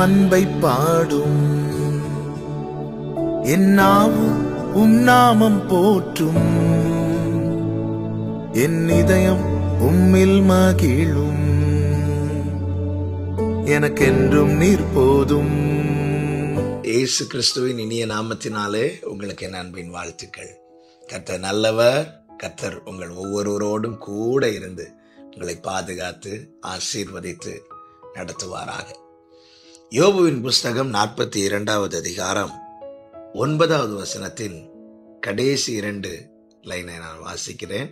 அன்பை பாடும். என் நாவும் நாமம் போற்றும். என் இதயம் உம்மில் மகிழும். எனக்கென்றும் நீர் போதும். இயேசு கிறிஸ்துவின் இனிய நாமத்தினாலே உங்களுக்கு என் அன்பின் வாழ்த்துக்கள். கர்த்தர் நல்லவர். கர்த்தர் உங்கள் ஒவ்வொருவரோடும் கூட இருந்து உங்களை பாதுகாத்து ஆசீர்வதித்து நடத்துவாராக. யோபுவின் புஸ்தகம் 42வது அதிகாரம் 9வது வசனத்தின் கடைசி 2 லைனை நான் வாசிக்கிறேன்.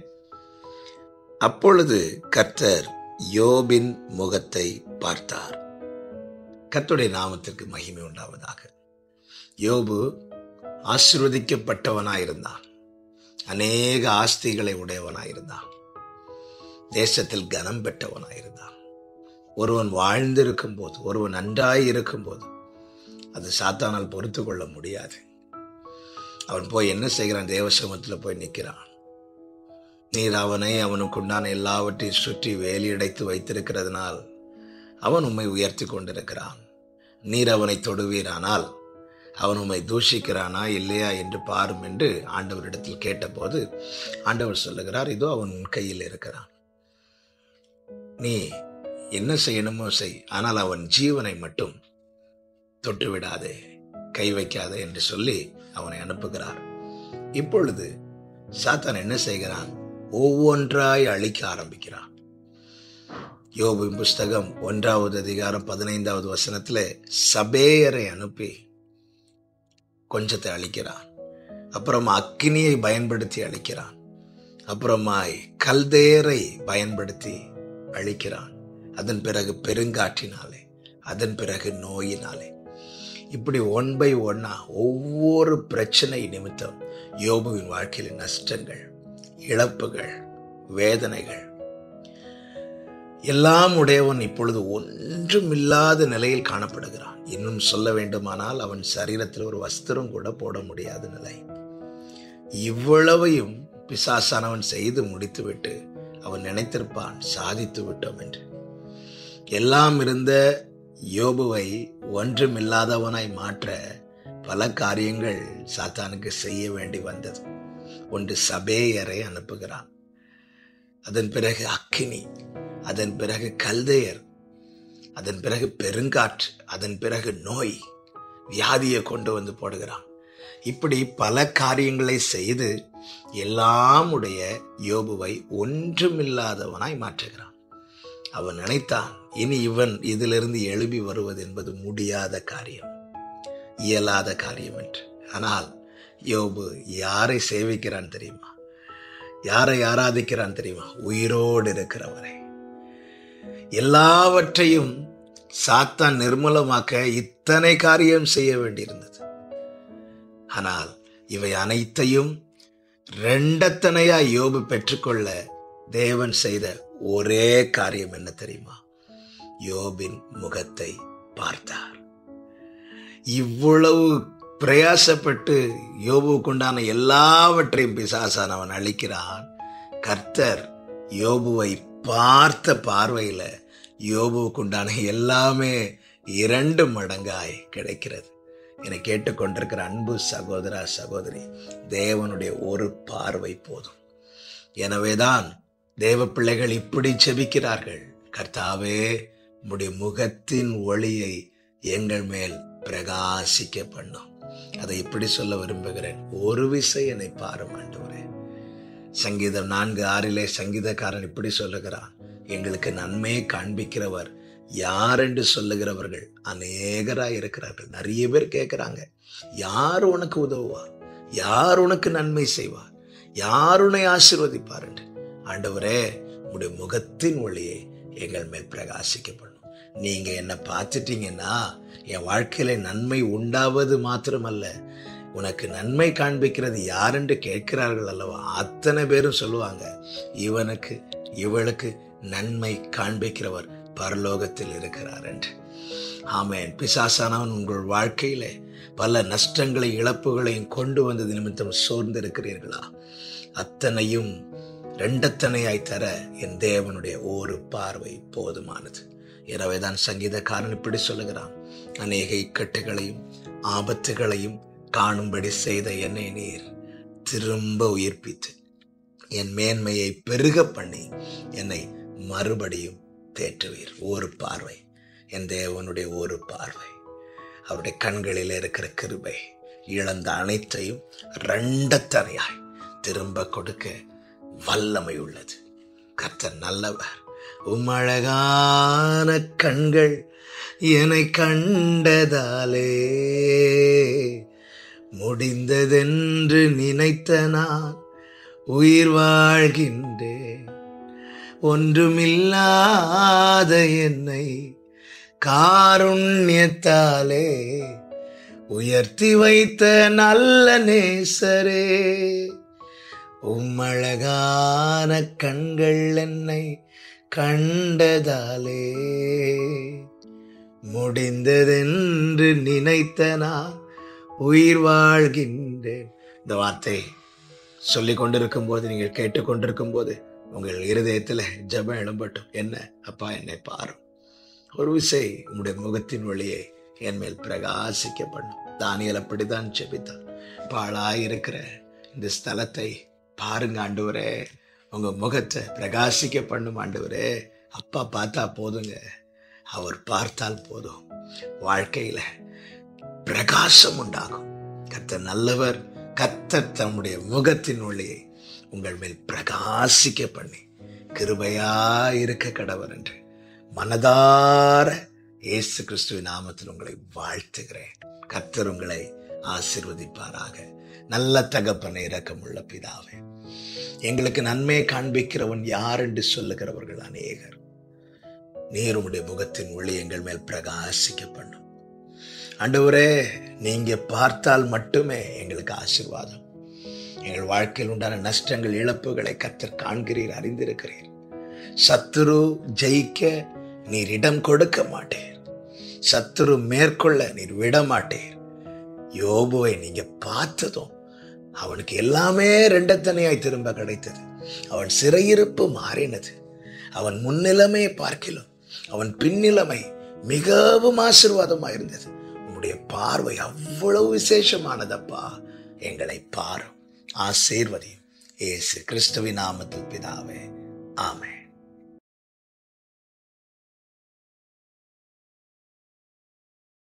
அப்பொழுது கர்த்தர் யோபின் முகத்தை பார்த்தார். கர்த்தருடைய நாமத்திற்கு மகிமை உண்டாவதாக. யோபு ஆசீர்வதிக்கப்பட்டவனாயிருந்தான். அநேக ஆஸ்திகளை உடையவனாயிருந்தான். தேசத்தில் கனம் பெற்றவனாயிருந்தான். ஒருவன் வாழ்ந்திருக்கும் போது, ஒருவன் நன்றாய் இருக்கும் போது அது சாத்தானால் பொறுத்து கொள்ள முடியாது. அவன் போய் என்ன செய்கிறான்? தேவசமத்தில் போய் நிற்கிறான். நீர் அவனை அவனுக்கு உண்டான எல்லாவற்றையும் சுற்றி வேலியடைத்து வைத்திருக்கிறதுனால் அவன் உம்மை உயர்த்தி கொண்டிருக்கிறான். நீர் அவனை தொடுவீரானால் அவன் உம்மை தூஷிக்கிறானா இல்லையா என்று பாரும் என்று ஆண்டவரிடத்தில் கேட்டபோது ஆண்டவர் சொல்லுகிறார், இதோ அவன் உன் கையில் இருக்கிறான். நீ என்ன செய்யணுமோ செய், ஆனால் அவன் ஜீவனை மட்டும் தொட்டு விடாதே, கை வைக்காதே என்று சொல்லி அவனை அனுப்புகிறார். இப்பொழுது சாத்தான் என்ன செய்கிறான்? ஒவ்வொன்றாய் அழிக்க ஆரம்பிக்கிறான். யோபுவின் புஸ்தகம் 1வது அதிகாரம் 15வது வசனத்துல சபேயரை அனுப்பி கொஞ்சத்தை அழிக்கிறான். அப்புறமா அக்கினியை பயன்படுத்தி அழிக்கிறான். அப்புறமாய் கல்தேயரை பயன்படுத்தி அழிக்கிறான். அதன் பிறகு பெருங்காற்றினாலே, அதன் பிறகு நோயினாலே, இப்படி 1 by 1 ஒவ்வொரு பிரச்சனை நிமித்தம் யோபுவின் வாழ்க்கையில் நஷ்டங்கள், இழப்புகள், வேதனைகள் எல்லாம் உடையவன் இப்பொழுது ஒன்றுமில்லாத நிலையில் காணப்படுகிறான். இன்னும் சொல்ல வேண்டுமானால் அவன் சரீரத்தில் ஒரு வஸ்திரம் கூட போட முடியாத நிலை. இவ்வளவையும் பிசாசானவன் செய்து முடித்துவிட்டு அவன் நினைத்திருப்பான், சாதித்து விட்டோம் என்று. எல்லாம் இருந்த யோபுவை ஒன்றுமில்லாதவனாய் மாற்ற பல காரியங்கள் சாத்தானுக்கு செய்ய வேண்டி வந்தது. ஒன்று, சபேயரை அனுப்புகிறான். அதன் பிறகு அக்கினி, அதன் பிறகு கல்தேயர், அதன் பிறகு பெருங்காற்று, அதன் பிறகு நோய், வியாதியை கொண்டு வந்து போடுகிறான். இப்படி பல காரியங்களை செய்து எல்லாம் உடைய யோபுவை ஒன்றுமில்லாதவனாய் மாற்றுகிறான். அவன் நினைத்தான், இனி இவன் இதிலிருந்து எழுப்பி வருவது என்பது முடியாத காரியம், இயலாத காரியம் என்று. ஆனால் யோபு யாரை சேவிக்கிறான் தெரியுமா? யாரை ஆராதிக்கிறான் தெரியுமா? உயிரோடு இருக்கிறவரை. எல்லாவற்றையும் சாத்தான் நிர்மூலமாக்க இத்தனை காரியம் செய்ய வேண்டியிருந்தது. ஆனால் இவை அனைத்தையும் 2 யோபு பெற்றுக்கொள்ள தேவன் செய்த ஒரே காரியம் என்ன தெரியுமா? யோபின் முகத்தை பார்த்தார். இவ்வளவு பிரயாசப்பட்டு யோபுக்குண்டான எல்லாவற்றையும் பிசாசானவன் அழிக்கிறான். கர்த்தர் யோபுவை பார்த்த பார்வையில யோபுக்குண்டான எல்லாமே 2 மடங்காய் கிடைக்கிறது. என்னை கேட்டுக்கொண்டிருக்கிற அன்பு சகோதரா, சகோதரி, தேவனுடைய ஒரு பார்வை போதும். எனவேதான் தேவ பிள்ளைகள் இப்படி ஜெபிக்கிறார்கள், கர்த்தாவே உம்முடைய முகத்தின் ஒளியை எங்கள் மேல் பிரகாசிக்க பண்ணும். அதை இப்படி சொல்ல விரும்புகிறேன், ஒரு விசை என்னை பாரும் ஆண்டவரே. சங்கீதம் 4:6 சங்கீதக்காரன் இப்படி சொல்லுகிறான், எங்களுக்கு நன்மையை காண்பிக்கிறவர் யார் என்று சொல்லுகிறவர்கள் அநேகராய் இருக்கிறார்கள். நிறைய பேர் கேட்கிறாங்க, யார் உனக்கு உதவுவார், யார் உனக்கு நன்மை செய்வார், யார் உன்னை ஆசீர்வதிப்பார் என்று. ஆண்டவரே உம்முடைய முகத்தின் ஒளியை எங்கள் மேல் பிரகாசிக்கப்படும். நீங்க என்ன பார்த்துட்டீங்கன்னா என் வாழ்க்கையில நன்மை உண்டாவது மாத்திரமல்ல, உனக்கு நன்மை காண்பிக்கிறது யார் என்று கேட்கிறார்கள் அல்லவா, அத்தனை பேரும் சொல்லுவாங்க, இவனுக்கு இவளுக்கு நன்மை காண்பிக்கிறவர் பரலோகத்தில் இருக்கிறார் என்று. ஆமென். பிசாசானவன் உங்கள் வாழ்க்கையில பல நஷ்டங்களை, இழப்புகளையும் கொண்டு வந்தது நிமித்தம் சோர்ந்து இருக்கிறீர்களா? அத்தனையும் 2 தர என் தேவனுடைய ஒரு பார்வை போதுமானது. எனவேதான் சங்கீதக்காரன் இப்படி சொல்லுகிறான், அநேக இக்கட்டுகளையும் ஆபத்துகளையும் காணும்படி செய்த என்னை நீர் திரும்ப உயிர்ப்பித்து என் மேன்மையை பெருக பண்ணி என்னை மறுபடியும் தேற்றுவீர். ஒரு பார்வை, என் தேவனுடைய ஒரு பார்வை, அவருடைய கண்களில் இருக்கிற கிருபை இழந்த அனைத்தையும் இரண்டத்தனையாய் திரும்ப கொடுக்க வல்லமை உள்ளது. கர்த்தர் நல்லவர். உம்மழகான கண்கள் என்னை கண்டதாலே முடிந்ததென்று நினைத்த நான் உயிர் வாழ்கின்றேன். ஒன்றுமில்லாத என்னை காருண்யத்தாலே உயர்த்தி வைத்த நல்ல நேசரே, உம்மழகான கண்கள் என்னை கண்டதாலே முடிந்ததென்று நினைத்த நான் உயிர் வாழ்கின்றேன். இந்த வார்த்தை சொல்லிக் கொண்டிருக்கும் போது, நீங்கள் கேட்டுக்கொண்டிருக்கும் போது உங்கள் இருதயத்தில் ஜெபம் எழும்பட்டும். என்ன அப்பா, என்னை பாரும், ஒரு விசை உம்முடைய முகத்தின் வழியை என் மேல் பிரகாசிக்க பண்ணும். தானியேல் அப்படித்தான் ஜெபித்தான். பாழாயிருக்கிற இந்த ஸ்தலத்தை பாருங்க ஆண்டவரே, உங்க முகத்தை பிரகாசிக்க பண்ணும் ஆண்டவரே. அப்பா பார்த்தா போதுங்க, அவர் பார்த்தால் போதும், வாழ்க்கையில பிரகாசம் உண்டாகும். கர்த்தர் நல்லவர். கர்த்தர் தம்முடைய முகத்தின் ஒளியை உங்கள் மேல் பிரகாசிக்க பண்ணி கிருபையா இருக்க கடவர் என்று மனதார இயேசு கிறிஸ்துவின் நாமத்தில் உங்களை வாழ்த்துகிறேன். கர்த்தர் உங்களை ஆசீர்வதிப்பாராக. நல்ல தகப்பனை, இரக்கமுள்ள பிதாவே, எங்களுக்கு நன்மையை காண்பிக்கிறவன் யார் என்று சொல்லுகிறவர்கள் அநேகர். நீர் உம்முடைய முகத்தின் ஒளி எங்கள் மேல் பிரகாசிக்க பண்ணும் ஆண்டவரே. நீங்க பார்த்தால் மட்டுமே எங்களுக்கு ஆசீர்வாதம். எங்கள் வாழ்க்கையில் உண்டான நஷ்டங்கள், இழப்புகளை கர்த்தர் காண்கிறீர், அறிந்திருக்கிறீர். சத்துரு ஜெயிக்க நீர் இடம் கொடுக்க மாட்டீர். சத்துரு மேற்கொள்ள நீர் விட மாட்டீர். யோபுவை நீங்க பார்த்ததும் அவனுக்கு எல்லாமே ரெண்டத்தனையாய் திரும்ப கிடைத்தது. அவன் சிறையிருப்பு மாறினது. அவன் முன்னிலைமையை பார்க்கிலும் அவன் பின்னிலைமை மிகவும் ஆசீர்வாதமாக இருந்தது. உம்முடைய பார்வை அவ்வளவு விசேஷமானதப்பா. எங்களை பாரும், ஆசீர்வதியும். இயேசு கிறிஸ்துவின் நாமத்தில் பிதாவே, ஆமென்.